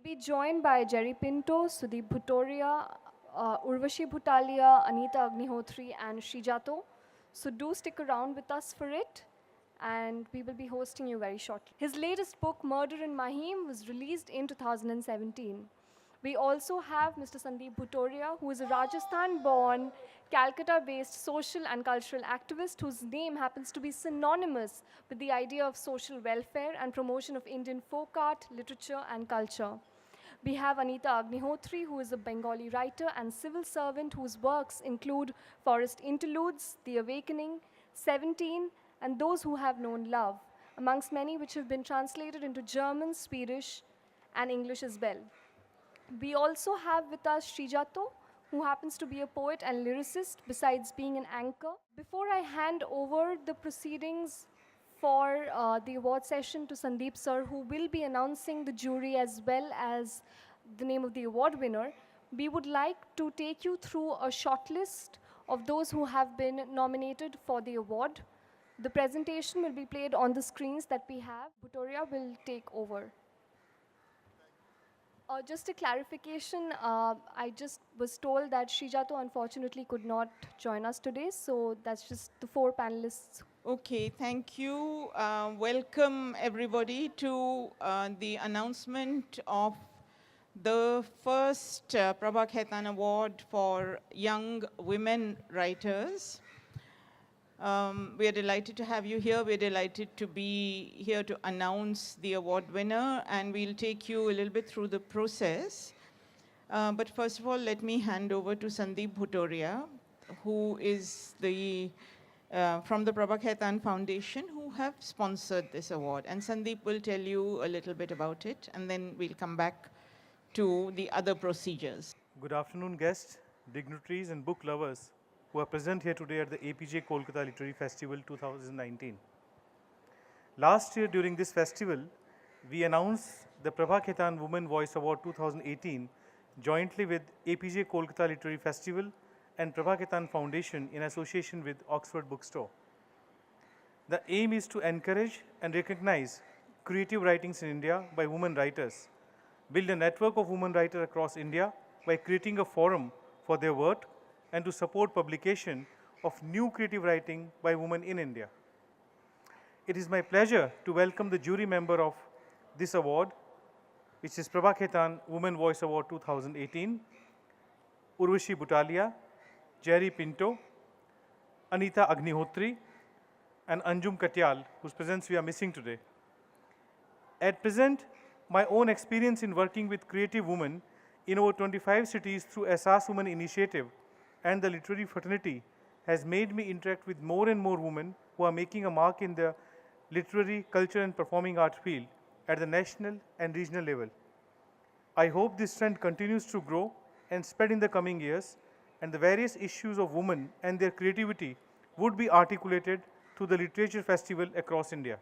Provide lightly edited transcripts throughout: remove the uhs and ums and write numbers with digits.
be joined by Jerry Pinto, Sundeep Bhutoria, Urvashi Butalia, Anita Agnihotri, and Srijato. So do stick around with us for it, and we will be hosting you very shortly. His latest book, Murder in Mahim, was released in 2017. We also have Mr. Sundeep Bhutoria, who is a Rajasthan-born, Calcutta-based social and cultural activist whose name happens to be synonymous with the idea of social welfare and promotion of Indian folk art, literature, and culture. We have Anita Agnihotri, who is a Bengali writer and civil servant whose works include Forest Interludes, The Awakening, 17, and Those Who Have Known Love, amongst many which have been translated into German, Swedish, and English as well. We also have with us Srijato, who happens to be a poet and lyricist besides being an anchor. Before I hand over the proceedings for the award session to Sundeep sir, who will be announcing the jury as well as the name of the award winner, we would like to take you through a short list of those who have been nominated for the award. The presentation will be played on the screens that we have. Bhutoria will take over. Just a clarification, I just was told that Srijato unfortunately could not join us today, so that's just the 4 panelists. Okay, thank you. Welcome everybody to the announcement of the first Prabha Khaitan Award for young women writers. We are delighted to have you here. We're delighted to be here to announce the award winner, and we'll take you a little bit through the process. But first of all, let me hand over to Sundeep Bhutoria, who is the from the Prabha Khaitan Foundation, who have sponsored this award. And Sundeep will tell you a little bit about it, and then we'll come back to the other procedures. Good afternoon, guests, dignitaries, and book lovers who are present here today at the Apeejay Kolkata Literary Festival 2019. Last year during this festival, we announced the Prabha Khaitan Women Voice Award 2018 jointly with Apeejay Kolkata Literary Festival and Prabha Khaitan Foundation in association with Oxford Bookstore. The aim is to encourage and recognize creative writings in India by women writers, build a network of women writers across India by creating a forum for their work, and to support publication of new creative writing by women in India. It is my pleasure to welcome the jury member of this award, which is Prabha Khaitan Women Voice Award 2018, Urvashi Butalia, Jerry Pinto, Anita Agnihotri, and Anjum Katyal, whose presence we are missing today. At present, my own experience in working with creative women in over 25 cities through Asas Women Initiative and the literary fraternity has made me interact with more and more women who are making a mark in the literary, culture, and performing art field at the national and regional level. I hope this trend continues to grow and spread in the coming years, and the various issues of women and their creativity would be articulated through the literature festival across India.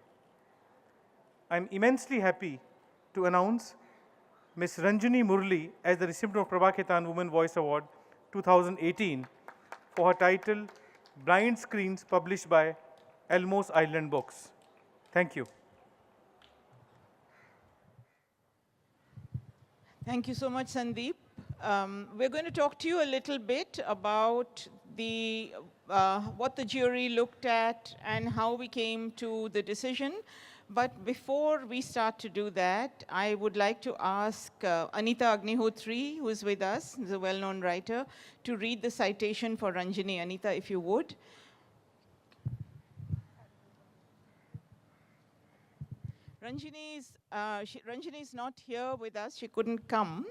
I am immensely happy to announce Ms. Ranjani Murli as the recipient of Prabha Khaitan Women Voice Award 2018 for her title, Blind Screens, published by Elmos Island Books. Thank you. Thank you so much, Sundeep. We're going to talk to you a little bit about the, what the jury looked at and how we came to the decision. But before we start to do that, I would like to ask Anita Agnihotri, who is with us, who's a well-known writer, to read the citation for Ranjani. Anita, if you would. Ranjani is not here with us. She couldn't come.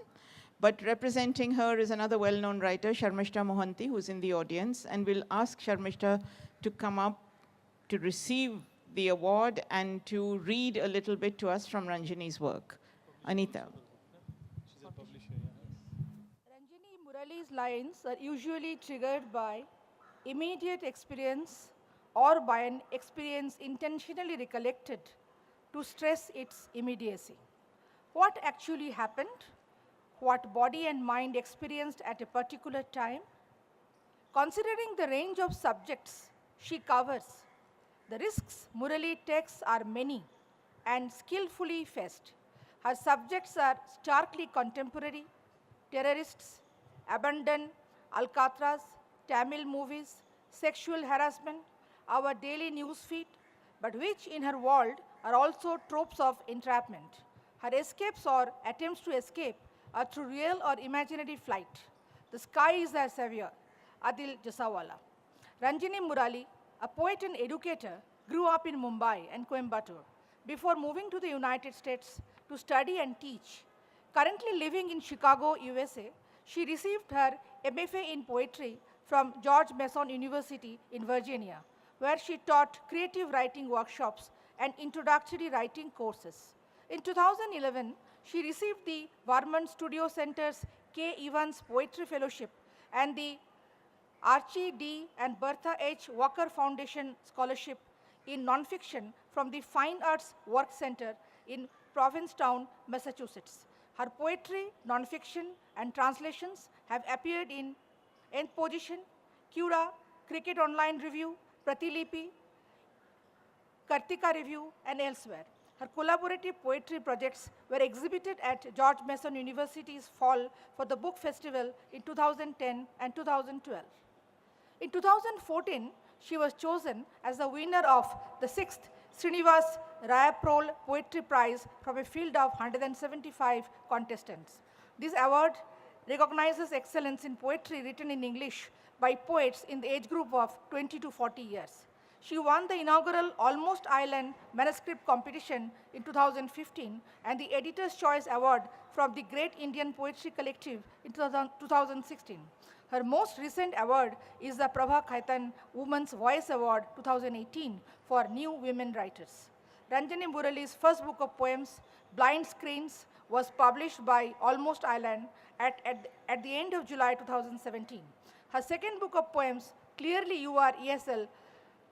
But representing her is another well-known writer, Sharmishta Mohanty, who's in the audience. And we'll ask Sharmishta to come up to receive the award and to read a little bit to us from Ranjani's work. Anita. She's a publisher, yeah. Ranjani Murali's lines are usually triggered by immediate experience or by an experience intentionally recollected to stress its immediacy. What actually happened? What body and mind experienced at a particular time? Considering the range of subjects she covers, the risks Murali takes are many and skillfully faced. Her subjects are starkly contemporary, terrorists, abandon, Alcatraz, Tamil movies, sexual harassment, our daily newsfeed, but which in her world are also tropes of entrapment. Her escapes or attempts to escape are through real or imaginary flight. The sky is her savior, Adil Jasawala. Ranjini Murali, a poet and educator, grew up in Mumbai and Coimbatore before moving to the United States to study and teach. Currently living in Chicago, USA, she received her MFA in poetry from George Mason University in Virginia, where she taught creative writing workshops and introductory writing courses. In 2011, she received the Varman Studio Center's K. Evans Poetry Fellowship and the Archie D. and Bertha H. Walker Foundation Scholarship in Nonfiction from the Fine Arts Work Center in Provincetown, Massachusetts. Her poetry, nonfiction, and translations have appeared in Nth Position, Cura, Cricket Online Review, Pratilipi, Kartika Review, and elsewhere. Her collaborative poetry projects were exhibited at George Mason University's Fall for the Book Festival in 2010 and 2012. In 2014, she was chosen as the winner of the 6th Srinivas Rayaprol Poetry Prize from a field of 175 contestants. This award recognizes excellence in poetry written in English by poets in the age group of 20 to 40 years. She won the inaugural Almost Island Manuscript Competition in 2015 and the Editor's Choice Award from the Great Indian Poetry Collective in 2016. Her most recent award is the Prabha Khaitan Women's Voice Award 2018 for new women writers. Ranjini Murali's first book of poems, Blind Screens, was published by Almost Island at the end of July 2017. Her second book of poems, Clearly You Are ESL,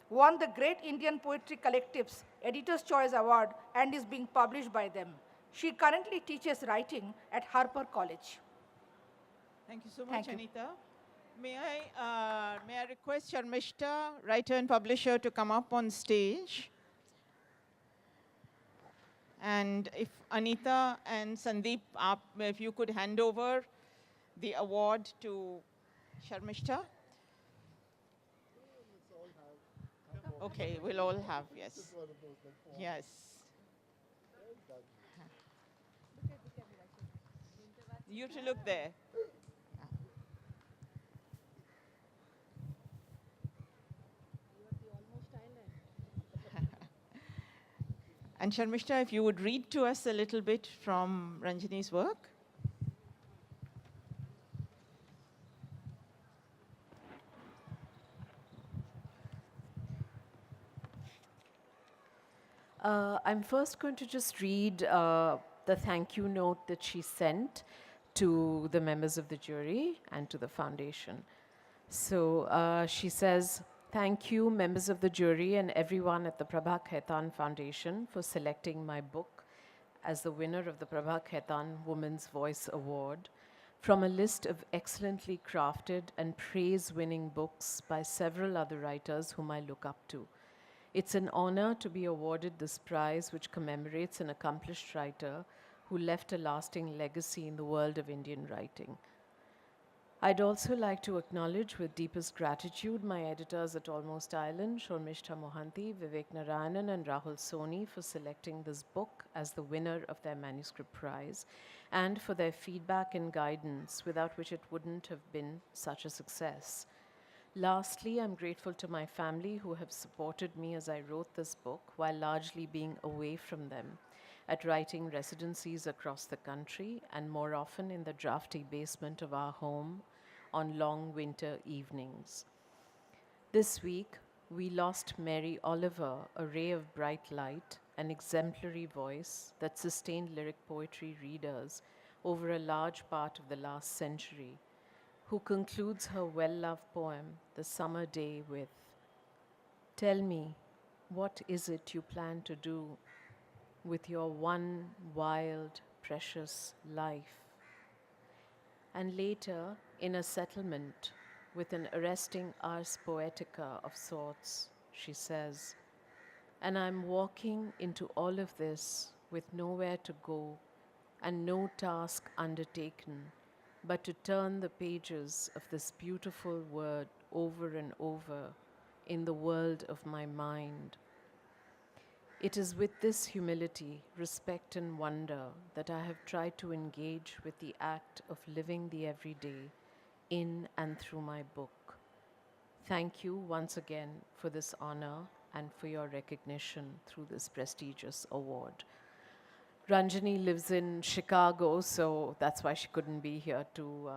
won the Great Indian Poetry Collective's Editor's Choice Award and is being published by them. She currently teaches writing at Harper College. Thank you so much, Thank you. Anita. May I request Sharmishta, writer and publisher, to come up on stage? And if Anita and Sundeep, if you could hand over the award to Sharmishta. Okay, we'll all have, yes. Yes. You to look there. And Sharmishta, if you would read to us a little bit from Ranjini's work. I'm first going to just read the thank you note that she sent to the members of the jury and to the foundation. So she says, thank you, members of the jury and everyone at the Prabha Khaitan Foundation for selecting my book as the winner of the Prabha Khaitan Women's Voice Award from a list of excellently crafted and praise-winning books by several other writers whom I look up to. It's an honor to be awarded this prize, which commemorates an accomplished writer who left a lasting legacy in the world of Indian writing. I'd also like to acknowledge with deepest gratitude my editors at Almost Island, Shormishta Mohanty, Vivek Narayanan, and Rahul Soni for selecting this book as the winner of their manuscript prize, and for their feedback and guidance, without which it wouldn't have been such a success. Lastly, I'm grateful to my family who have supported me as I wrote this book while largely being away from them, at writing residencies across the country and more often in the drafty basement of our home on long winter evenings. This week, we lost Mary Oliver, a ray of bright light, an exemplary voice that sustained lyric poetry readers over a large part of the last century, who concludes her well-loved poem, The Summer Day, with, "Tell me, what is it you plan to do with your one wild, precious life?" And later, in a settlement with an arresting ars poetica of sorts, she says, "And I'm walking into all of this with nowhere to go and no task undertaken, but to turn the pages of this beautiful word over and over in the world of my mind. It is with this humility, respect, and wonder that I have tried to engage with the act of living the everyday in and through my book. Thank you once again for this honor and for your recognition through this prestigious award. Ranjani lives in Chicago, so that's why she couldn't be here to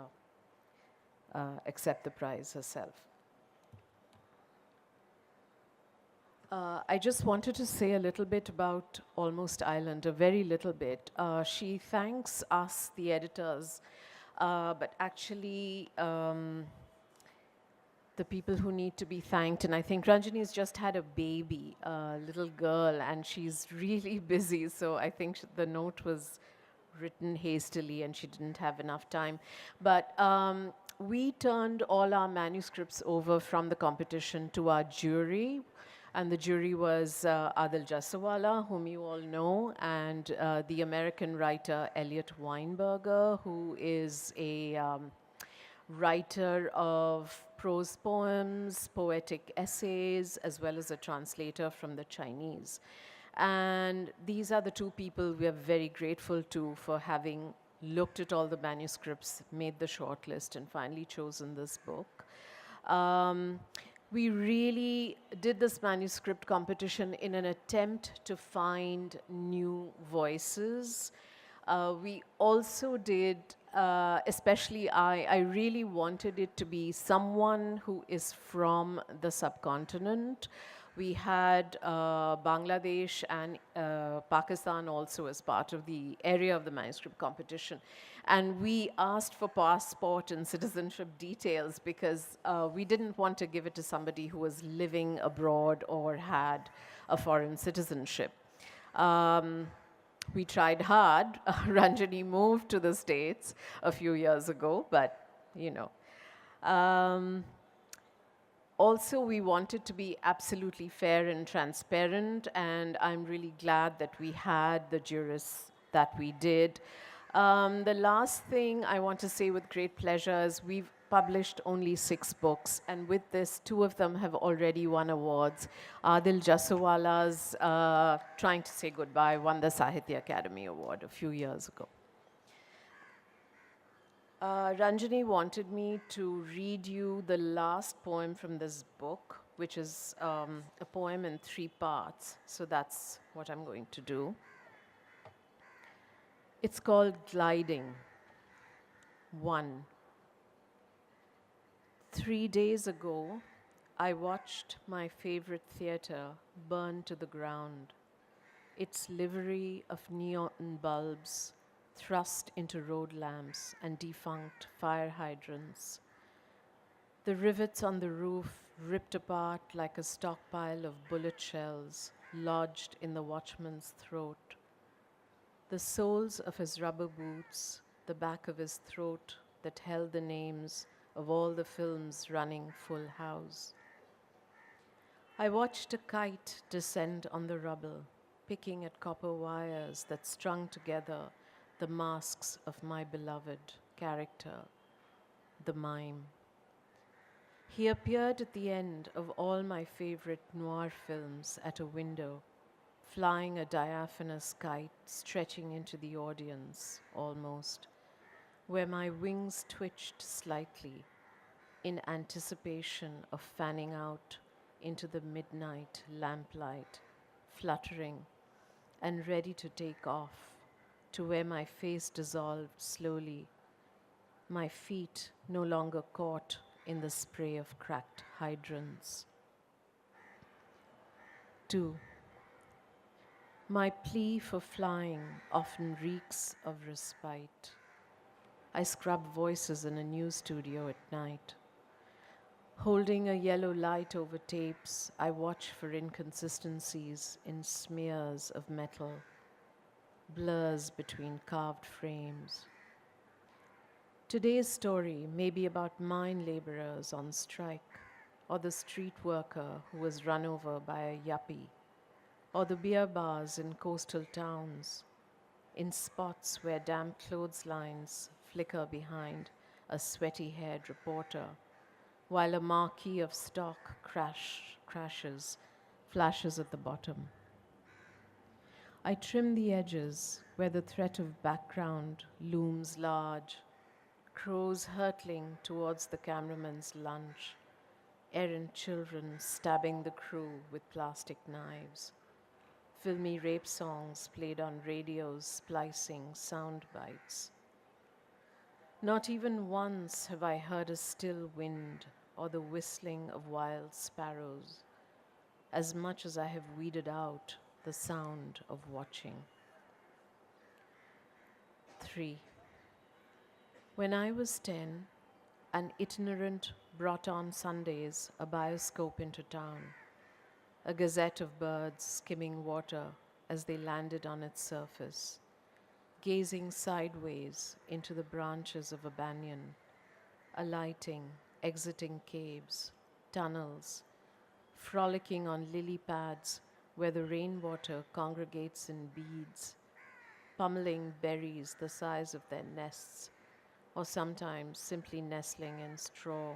accept the prize herself. I just wanted to say a little bit about Almost Island, a very little bit. She thanks us, the editors, but actually the people who need to be thanked, and I think Ranjani's just had a baby, a little girl, and she's really busy, so I think the note was written hastily and she didn't have enough time. But we turned all our manuscripts over from the competition to our jury. And the jury was Adil Jasawala, whom you all know, and the American writer Elliot Weinberger, who is a writer of prose poems, poetic essays, as well as a translator from the Chinese. And these are the two people we are very grateful to for having looked at all the manuscripts, made the shortlist, and finally chosen this book. We really did this manuscript competition in an attempt to find new voices. We also did, especially I really wanted it to be someone who is from the subcontinent. We had Bangladesh and Pakistan also as part of the area of the manuscript competition. And we asked for passport and citizenship details because we didn't want to give it to somebody who was living abroad or had a foreign citizenship. We tried hard. Ranjani moved to the States a few years ago, but you know. Also, we wanted to be absolutely fair and transparent, and I'm really glad that we had the jurists that we did. The last thing I want to say with great pleasure is we've published only 6 books, and with this, 2 of them have already won awards. Adil Jasawala's Trying to Say Goodbye won the Sahitya Academy Award a few years ago. Ranjani wanted me to read you the last poem from this book, which is a poem in 3 parts. So that's what I'm going to do. It's called Gliding. 1. 3 days ago, I watched my favorite theater burn to the ground, its livery of neon bulbs thrust into road lamps and defunct fire hydrants. The rivets on the roof ripped apart like a stockpile of bullet shells lodged in the watchman's throat. The soles of his rubber boots, the back of his throat that held the names of all the films running Full House. I watched a kite descend on the rubble, picking at copper wires that strung together the masks of my beloved character, the mime. He appeared at the end of all my favorite noir films at a window, flying a diaphanous kite stretching into the audience, almost, where my wings twitched slightly in anticipation of fanning out into the midnight lamplight, fluttering and ready to take off, to where my face dissolved slowly, my feet no longer caught in the spray of cracked hydrants. 2. My plea for flying often reeks of respite. I scrub voices in a news studio at night. Holding a yellow light over tapes, I watch for inconsistencies in smears of metal, blurs between carved frames. Today's story may be about mine laborers on strike, or the street worker who was run over by a yuppie, or the beer bars in coastal towns, in spots where damp clotheslines flicker behind a sweaty-haired reporter, while a marquee of stock crashes, flashes at the bottom. I trim the edges where the threat of background looms large, crows hurtling towards the cameraman's lunch, errant children stabbing the crew with plastic knives, filmy rape songs played on radios splicing sound bites. Not even once have I heard a still wind or the whistling of wild sparrows, as much as I have weeded out the sound of watching. 3. When I was 10, an itinerant brought on Sundays a bioscope into town, a gazette of birds skimming water as they landed on its surface, gazing sideways into the branches of a banyan, alighting, exiting caves, tunnels, frolicking on lily pads where the rainwater congregates in beads, pummeling berries the size of their nests, or sometimes simply nestling in straw,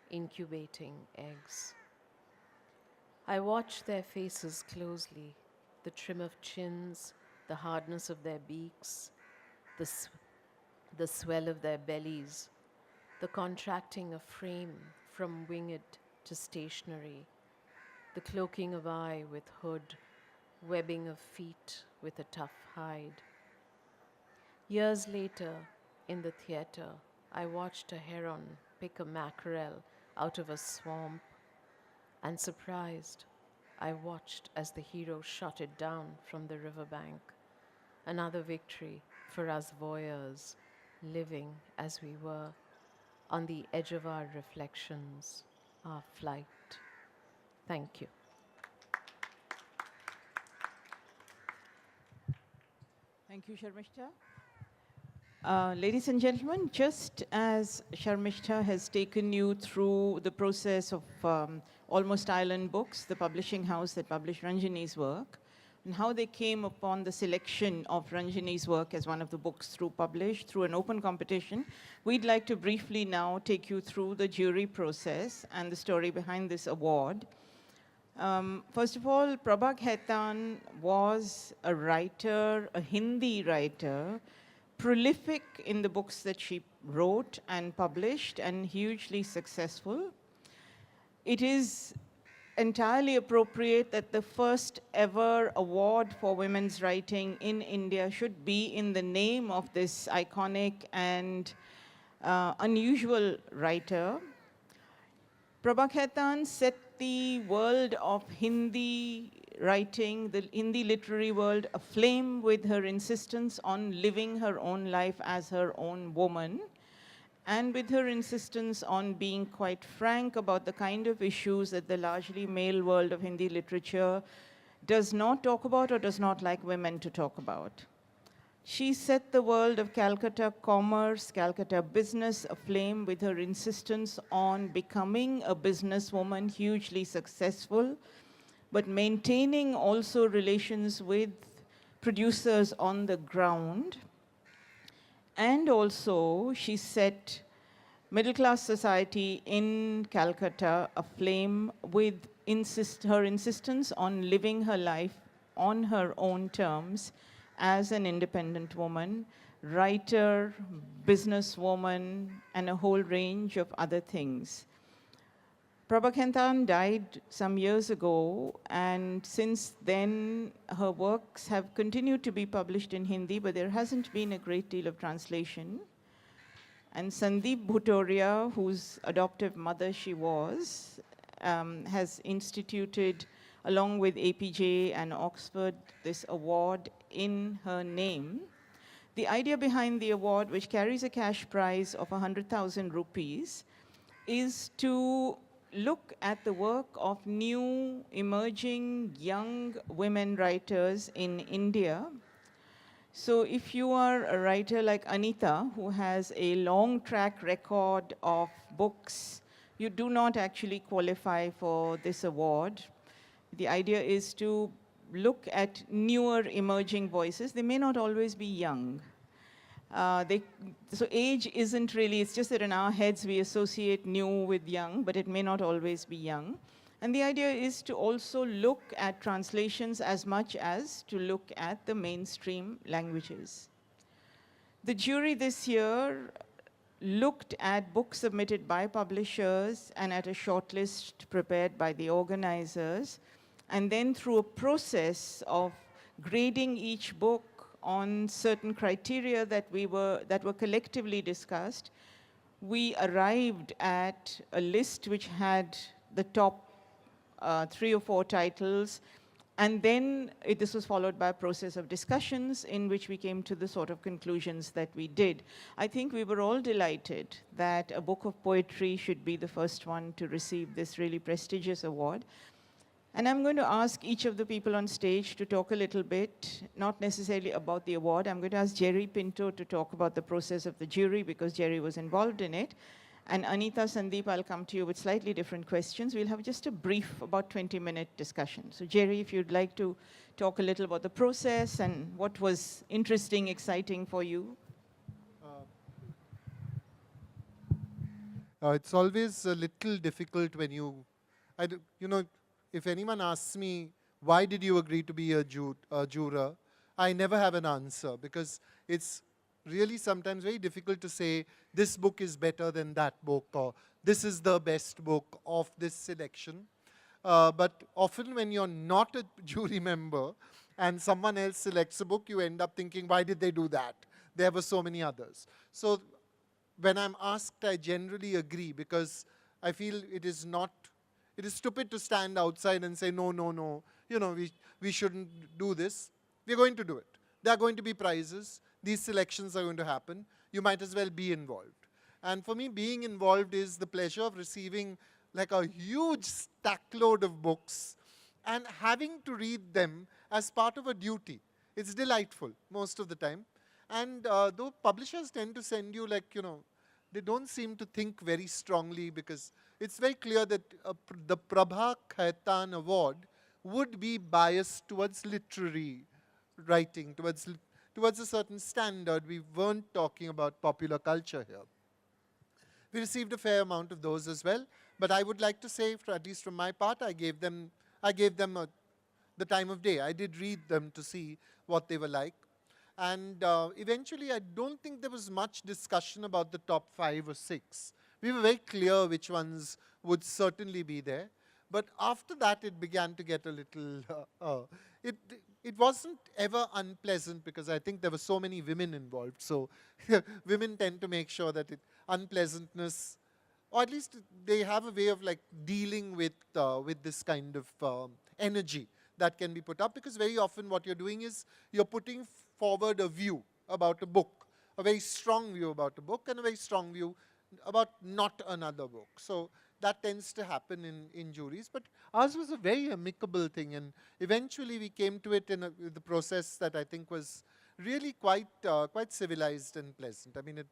incubating eggs. I watched their faces closely, the trim of chins, the hardness of their beaks, the swell of their bellies, the contracting of frame from winged to stationary, the cloaking of eye with hood, webbing of feet with a tough hide. Years later, in the theater, I watched a heron pick a mackerel out of a swamp, and surprised, I watched as the hero shot it down from the riverbank. Another victory for us voyeurs, living as we were, on the edge of our reflections, our flight. Thank you. Thank you, Sharmishta. Ladies and gentlemen, just as Sharmishta has taken you through the process of Almost Island Books, the publishing house that published Ranjani's work, and how they came upon the selection of Ranjani's work as one of the books published through an open competition, we'd like to briefly now take you through the jury process and the story behind this award. First of all, Prabha Khaitan was a writer, a Hindi writer, prolific in the books that she wrote and published, and hugely successful. It is entirely appropriate that the first ever award for women's writing in India should be in the name of this iconic and unusual writer. Prabha Khaitan set the world of Hindi writing, the Hindi literary world, aflame with her insistence on living her own life as her own woman, and with her insistence on being quite frank about the kind of issues that the largely male world of Hindi literature does not talk about or does not like women to talk about. She set the world of Calcutta commerce, Calcutta business aflame with her insistence on becoming a businesswoman, hugely successful, but maintaining also relations with producers on the ground. And also, she set middle-class society in Calcutta aflame with her insistence on living her life on her own terms as an independent woman, writer, businesswoman, and a whole range of other things. Prabha Khaitan died some years ago, and since then her works have continued to be published in Hindi, but there hasn't been a great deal of translation. And Sundeep Bhutoria, whose adoptive mother she was, has instituted, along with Apeejay and Oxford, this award in her name. The idea behind the award, which carries a cash prize of 100,000 rupees, is to look at the work of new, emerging, young women writers in India. So if you are a writer like Anita, who has a long track record of books, you do not actually qualify for this award. The idea is to look at newer emerging voices. They may not always be young. So age isn't really, it's just that in our heads we associate new with young, but it may not always be young. And the idea is to also look at translations as much as to look at the mainstream languages. The jury this year looked at books submitted by publishers and at a shortlist prepared by the organizers, and then through a process of grading each book on certain criteria that were collectively discussed, we arrived at a list which had the top 3 or 4 titles. And then this was followed by a process of discussions in which we came to the sort of conclusions that we did. I think we were all delighted that a book of poetry should be the first one to receive this really prestigious award. And I'm going to ask each of the people on stage to talk a little bit, not necessarily about the award. I'm going to ask Jerry Pinto to talk about the process of the jury because Jerry was involved in it. And Anita, Sundeep, I'll come to you with slightly different questions. We'll have just a brief, about 20-minute discussion. So Jerry, if you'd like to talk a little about the process and what was interesting, exciting for you. It's always a little difficult when you know, if anyone asks me, why did you agree to be a juror? I never have an answer because it's really sometimes very difficult to say this book is better than that book or this is the best book of this selection. But often when you're not a jury member and someone else selects a book, you end up thinking, why did they do that? There were so many others. So when I'm asked, I generally agree because I feel it is stupid to stand outside and say, no, no, no, you know, we shouldn't do this. We're going to do it. There are going to be prizes. These selections are going to happen. You might as well be involved. And for me, being involved is the pleasure of receiving like a huge stackload of books and having to read them as part of a duty. It's delightful most of the time. And though publishers tend to send you like, you know, they don't seem to think very strongly because it's very clear that the Prabha Khaitan award would be biased towards literary writing, towards a certain standard. We weren't talking about popular culture here. We received a fair amount of those as well, but I would like to say, at least from my part, I gave them the time of day. I did read them to see what they were like. And eventually, I don't think there was much discussion about the top 5 or 6. We were very clear which ones would certainly be there. But after that, it began to get a little, it wasn't ever unpleasant because I think there were so many women involved. So women tend to make sure that unpleasantness, or at least they have a way of like dealing with this kind of energy that can be put up, because very often what you're doing is you're putting forward a view about a book, a very strong view about a book and a very strong view about not another book. So that tends to happen in juries, but ours was a very amicable thing, and eventually we came to it in the process that I think was really quite civilized and pleasant. I mean,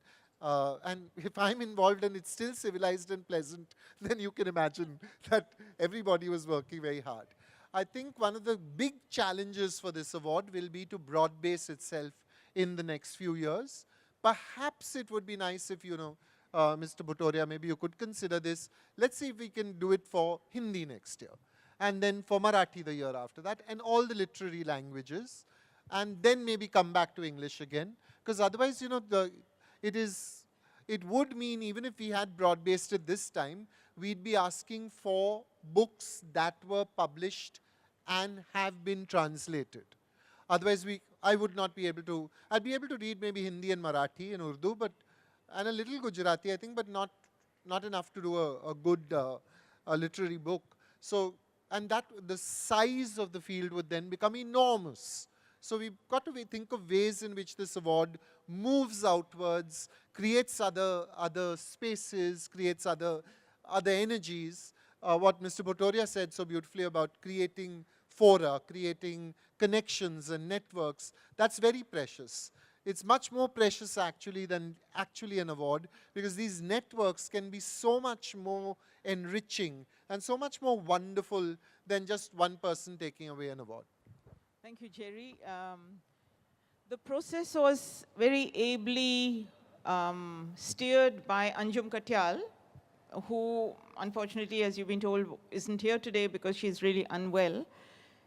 and if I'm involved and it's still civilized and pleasant, then you can imagine that everybody was working very hard. I think one of the big challenges for this award will be to broad base itself in the next few years. Perhaps it would be nice if, you know, Mr. Bhutoria, maybe you could consider this. Let's see if we can do it for Hindi next year, and then for Marathi the year after that, and all the literary languages, and then maybe come back to English again. Because otherwise, you know, it would mean even if we had broad-based it this time, we'd be asking for books that were published and have been translated. Otherwise, I would not be able to. I'd be able to read maybe Hindi and Marathi and Urdu, and a little Gujarati, I think, but not enough to do a good literary book. So, and that the size of the field would then become enormous. So we've got to think of ways in which this award moves outwards, creates other spaces, creates other energies. What Mr. Bhutoria said so beautifully about creating fora, creating connections and networks, that's very precious. It's much more precious actually than actually an award, because these networks can be so much more enriching and so much more wonderful than just one person taking away an award. Thank you, Jerry. The process was very ably steered by Anjum Katyal, who unfortunately, as you've been told, isn't here today because she's really unwell.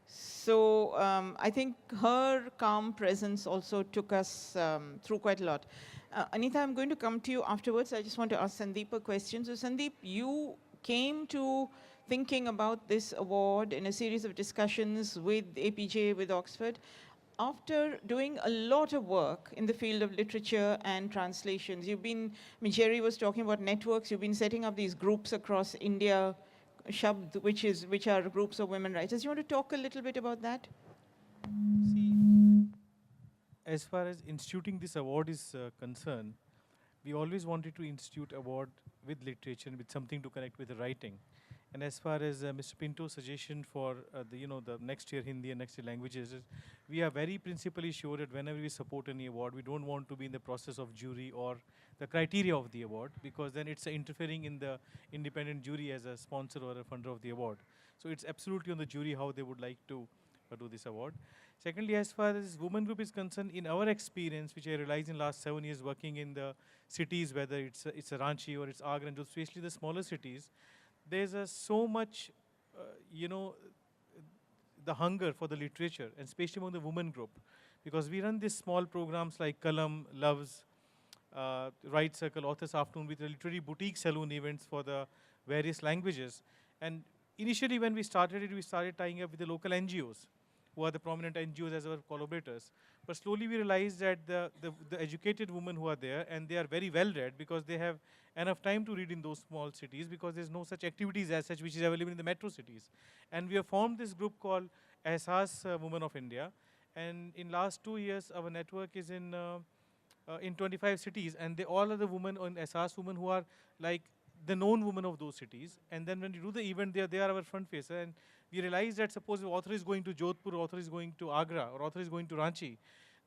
So I think her calm presence also took us through quite a lot. Anita, I'm going to come to you afterwards. I just want to ask Sundeep a question. So Sundeep, you came to thinking about this award in a series of discussions with Apeejay, with Oxford, after doing a lot of work in the field of literature and translations. You've been, I mean, Jerry was talking about networks. You've been setting up these groups across India, Shabd, which are groups of women writers. You want to talk a little bit about that? See, as far as instituting this award is concerned, we always wanted to institute award with literature and with something to connect with the writing. And as far as Mr. Pinto's suggestion for the next year Hindi and next year languages, we are very principally sure that whenever we support any award, we don't want to be in the process of jury or the criteria of the award, because then it's interfering in the independent jury as a sponsor or a funder of the award. So it's absolutely on the jury how they would like to do this award. Secondly, as far as women group is concerned, in our experience, which I realized in last 7 years working in the cities, whether it's a Ranchi or it's Agra, and especially the smaller cities, there's so much, the hunger for the literature, and especially among the women group, because we run these small programs like Kalam, Loves, Right Circle, Authors Afternoon, with literary boutique saloon events for the various languages. And initially when we started it, we started tying up with the local NGOs, who are the prominent NGOs as our collaborators. But slowly we realized that the educated women who are there, and they are very well read because they have enough time to read in those small cities, because there's no such activities as such which is available in the metro cities. And we have formed this group called Ehsaas Women of India. And in last 2 years, our network is in 25 cities, and they all are the women on Ehsaas women who are like the known women of those cities. And then when we do the event, they are our front facer. And we realize that suppose the author is going to Jodhpur, author is going to Agra, or author is going to Ranchi,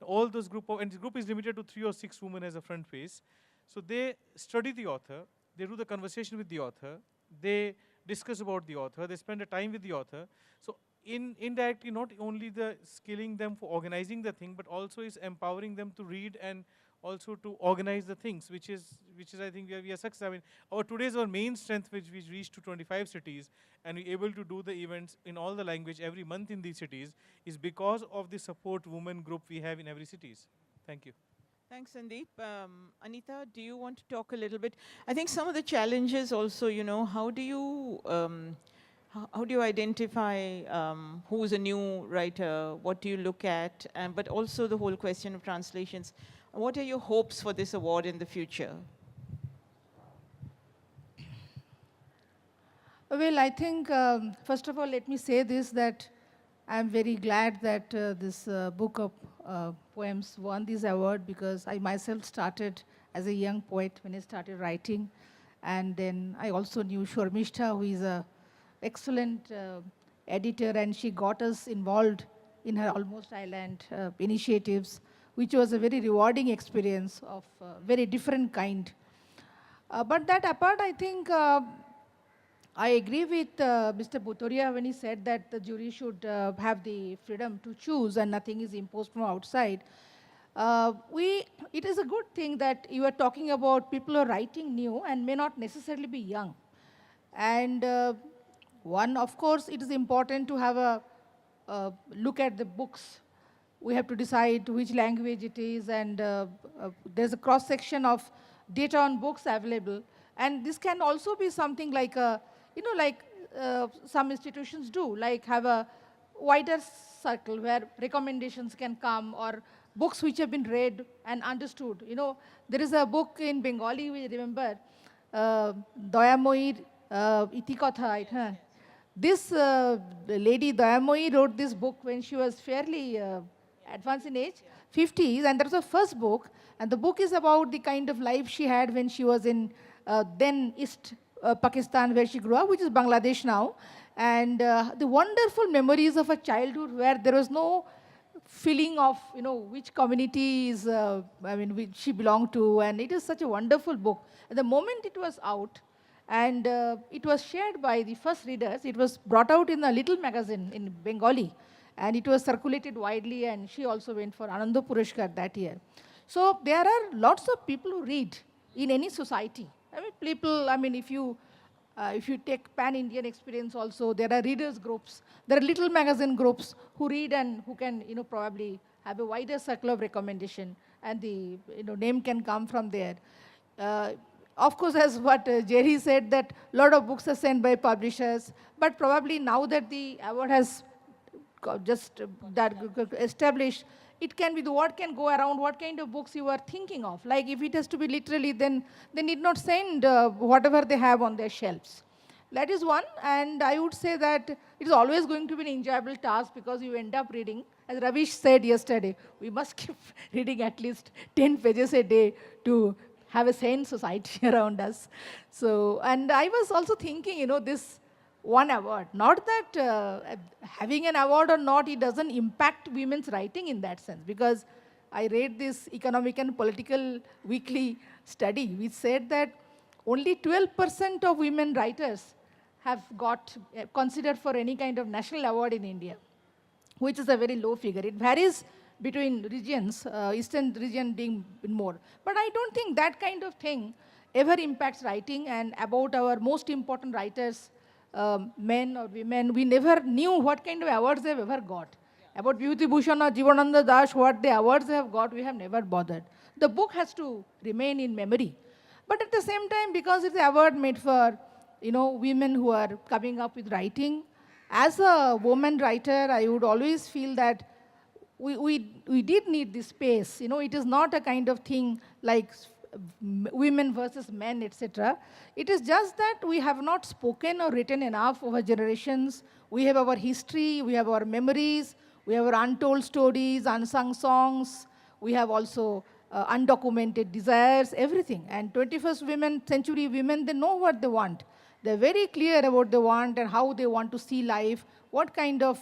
all those and the group is limited to 3 or 6 women as a front face. So they study the author, they do the conversation with the author, they discuss about the author, they spend the time with the author. So indirectly, not only the skilling them for organizing the thing, but also is empowering them to read and also to organize the things, which is I think we are success. I mean, today's our main strength, which we reached to 25 cities, and we're able to do the events in all the language every month in these cities, is because of the support women group we have in every cities. Thank you. Thanks, Sandeep. Anita, do you want to talk a little bit? I think some of the challenges also, how do you identify who's a new writer? What do you look at? But also the whole question of translations. What are your hopes for this award in the future? Well, I think, first of all, let me say this, that I'm very glad that this book of poems won this award, because I myself started as a young poet when I started writing. And then I also knew Shormishta, who is an excellent editor, and she got us involved in her Almost Island initiatives, which was a very rewarding experience of very different kind. But that apart, I think I agree with Mr. Bhutoria when he said that the jury should have the freedom to choose and nothing is imposed from outside. It is a good thing that you are talking about people who are writing new and may not necessarily be young. And one, of course, it is important to have a look at the books. We have to decide which language it is, and there's a cross-section of data on books available. And this can also be something like some institutions do, like have a wider circle where recommendations can come, or books which have been read and understood. There is a book in Bengali, we remember, Dayamoyir Itikotha. This lady Dayamoyi wrote this book when she was fairly advanced in age, 50s, and that was her first book. And the book is about the kind of life she had when she was in then East Pakistan, where she grew up, which is Bangladesh now. And the wonderful memories of a childhood where there was no feeling of, which community is, which she belonged to. And it is such a wonderful book. At the moment it was out, and it was shared by the first readers. It was brought out in a little magazine in Bengali. And it was circulated widely, and she also went for Ananda Purashkar that year. So there are lots of people who read in any society. I mean, people, I mean, if you take pan-Indian experience also, there are readers groups, there are little magazine groups who read and who can, probably have a wider circle of recommendation, and the, name can come from there. Of course, as what Jerry said, that a lot of books are sent by publishers, but probably now that the award has just established, it can be the word can go around what kind of books you are thinking of. Like if it has to be literally, then they need not send whatever they have on their shelves. That is one, and I would say that it is always going to be an enjoyable task because you end up reading. As Ravish said yesterday, we must keep reading at least 10 pages a day to have a sane society around us. So, and I was also thinking, this one award, not that having an award or not, it doesn't impact women's writing in that sense, because I read this Economic and Political Weekly study which said that only 12% of women writers have got considered for any kind of national award in India, which is a very low figure. It varies between regions, eastern region being more. But I don't think that kind of thing ever impacts writing. And about our most important writers, men or women, we never knew what kind of awards they've ever got. About Vibhuti Bhushan or Jivananda Das, what the awards they have got, we have never bothered. The book has to remain in memory. But at the same time, because it's an award made for, women who are coming up with writing, as a woman writer, I would always feel that we did need this space. It is not a kind of thing like women versus men, etc. It is just that we have not spoken or written enough over generations. We have our history, we have our memories, we have our untold stories, unsung songs. We have also undocumented desires, everything. And 21st century women, they know what they want. They're very clear about what they want and how they want to see life, what kind of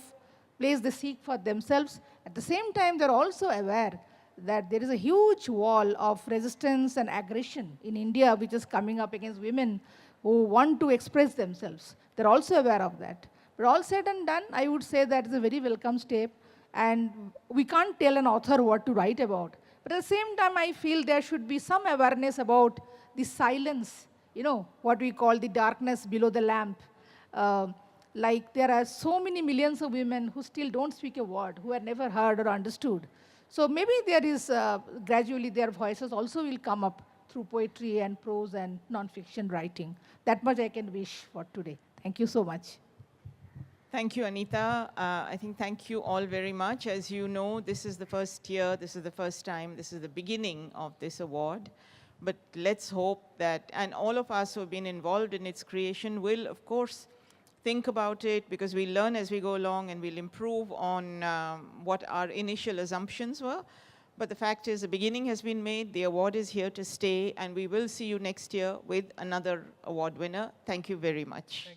place they seek for themselves. At the same time, they're also aware that there is a huge wall of resistance and aggression in India which is coming up against women who want to express themselves. They're also aware of that. But all said and done, I would say that is a very welcome step. And we can't tell an author what to write about. But at the same time, I feel there should be some awareness about the silence, what we call the darkness below the lamp. Like there are so many millions of women who still don't speak a word, who are never heard or understood. So maybe there is, gradually their voices also will come up through poetry and prose and non-fiction writing. That much I can wish for today. Thank you so much. Thank you, Anita. I think thank you all very much. As you know, this is the first year, this is the first time, this is the beginning of this award. But let's hope that, and all of us who have been involved in its creation will, of course, think about it, because we learn as we go along and we'll improve on what our initial assumptions were. But the fact is, the beginning has been made, the award is here to stay, and we will see you next year with another award winner. Thank you very much.